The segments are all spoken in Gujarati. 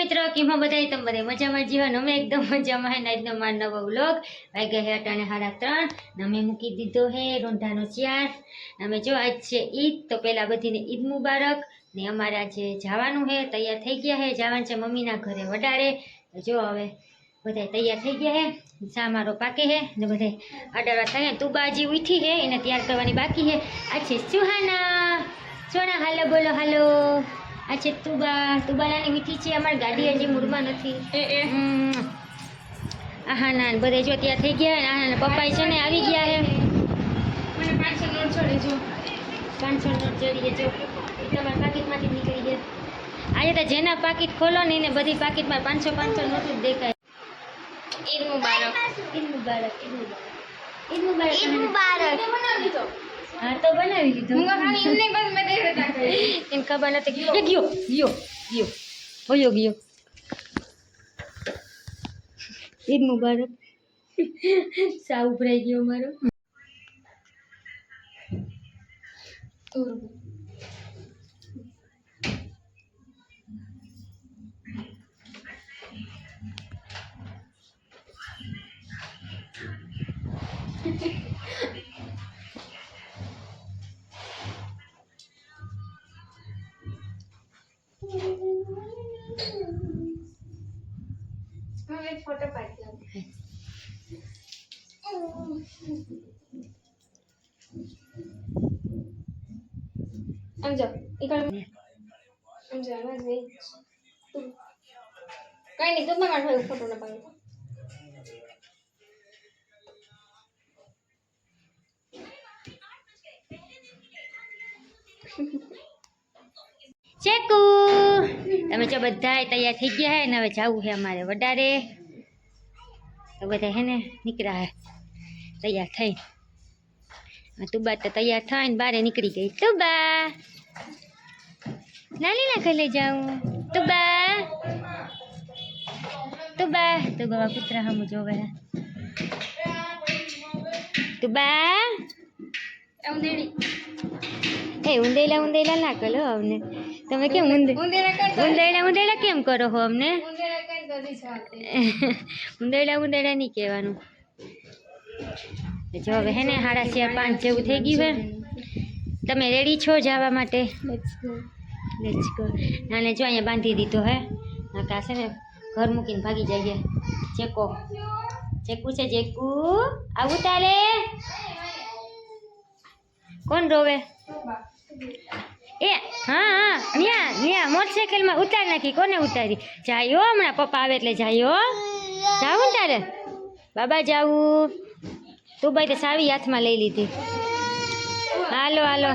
મિત્રો કેમ બધાય તમે બધા મજામાં જ જીવો ને અમે એકદમ મજામાં હે ને આજનો મારો નવો વ્લોગ વાગ્યા હે અટાણે 3:30 ને અમે મૂકી દીધો હે રોંઢાનો ચાર અમે જો આજ છે ઈદ તો પહેલા બધીને ઈદ મુબારક ને અમારે આજે જવાનું હે તૈયાર થઈ ગયા હે જવાનું છે મમ્મીના ઘરે વડારે તો જો હવે બધા તૈયાર થઈ ગયા હે ચા મારો પાકે હે ને બધા અડાડવા થાય તું બાજી ઉઠી હે એને તૈયાર કરવાની બાકી હે આ છે સુહાના સોના હાલો બોલો હાલો આ છે તુબાલાની મીઠી છે અમારી ગાડી હજી મૂળમાં નથી હા ના બધા જો ત્યાં થઈ ગયા ને આના પપ્પા છે ને આવી ગયા હે મને 500 નોટ છોડી જો 500 નોટ ચડી જો તમારા પાકીટમાંથી નીકળી ગયા આજે તો જેના પાકીટ ખોલો ને એને બધી પાકીટમાં 500 નોટ જ દેખાય ઈદ મુબારક ઈદ મુબારક ઈદ મુબારક ઈદ મુબારક ઈદ મુબારક બનાવી લીધો હા તો બનાવી લીધો હું ખાલી એમને બસ મેં દેખતા કરી એમ ખબર નથી ગયો હોયો ગયો ઈદ મુબારક સા ઉભરાઈ ગયો મારો फोटो पाड़ी समझो इकड़ समझो बस नहीं कहीं नहीं तुम मार भाई फोटो ना पाड़ी चेकू તમે જો બધા તૈયાર થઈ ગયા હે ને હવે જવું છે અમારે વડારે તો બધા હે ને નીકળ્યા હે તૈયાર થઈ તુબા તો તૈયાર થઈને બારે નીકળી ગઈ તુબા નાની ના લઈ જાઉં તુબા તુબા તુબા કૂતરા હમ જોવે હે તુબા ઊંદેલા ના કરો અમને તમે કેમ ઊંદેડા કેમ કરો હો અમને ઊંદેડા નહીં કહેવાનું જો હવે હે ને 4:30 જેવું થઈ ગયું હે તમે રેડી છો જવા માટે લેટ્સ ગો નાને જો અહીંયા બાંધી દીધો હે નાકા છે ને ઘર મૂકીને ભાગી જઈએ ચેકુ છે ચેકુ આવું તારે કોણ રોવે એ હા ન્યા મોટરસાઇકલમાં ઉતાર નાખી કોને ઉતારી જાયો હમણાં પપ્પા આવે એટલે જાયો જાવું ને તારે બાબા જાવું તું ભાઈ તો સાવી હાથમાં લઈ લીધી હાલો હાલો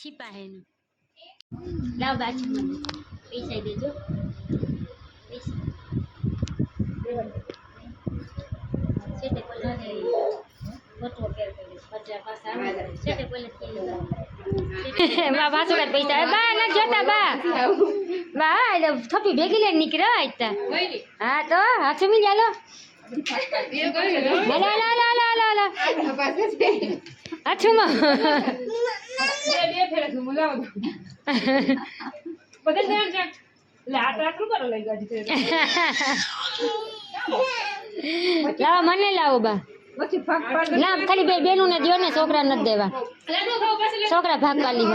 છીપા હે એનું. લાવ બાજુ મને પૈસા દેજો. પૈસા છેટે બોલે ફોટો કેર કરી 50 પાસા છેટે બોલે બા પાછળ પૈસા બા ના જોતા બા બા થોપી ભેગી લઈને નીકળ્યો આયતા હા તો હાથ મી ચાલો લા લા લા લા લા લા હાથમાં બે ફેરે મુલાવ બદલ દે લે આટલું કરો લઈ ગાડી લાવો મને લાવો બા ના ખાલી બે બેનું ને દ્યો ને છોકરા નથી દેવા છોકરા ભાગ પાલી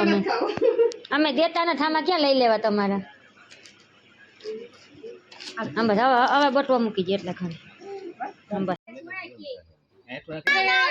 અમે દેતા નથી આમાં ક્યાં લઈ લેવા તમારા આમ બસ હવે બટવા મૂકી દે એટલે ખાલી આમ બસ ચાલો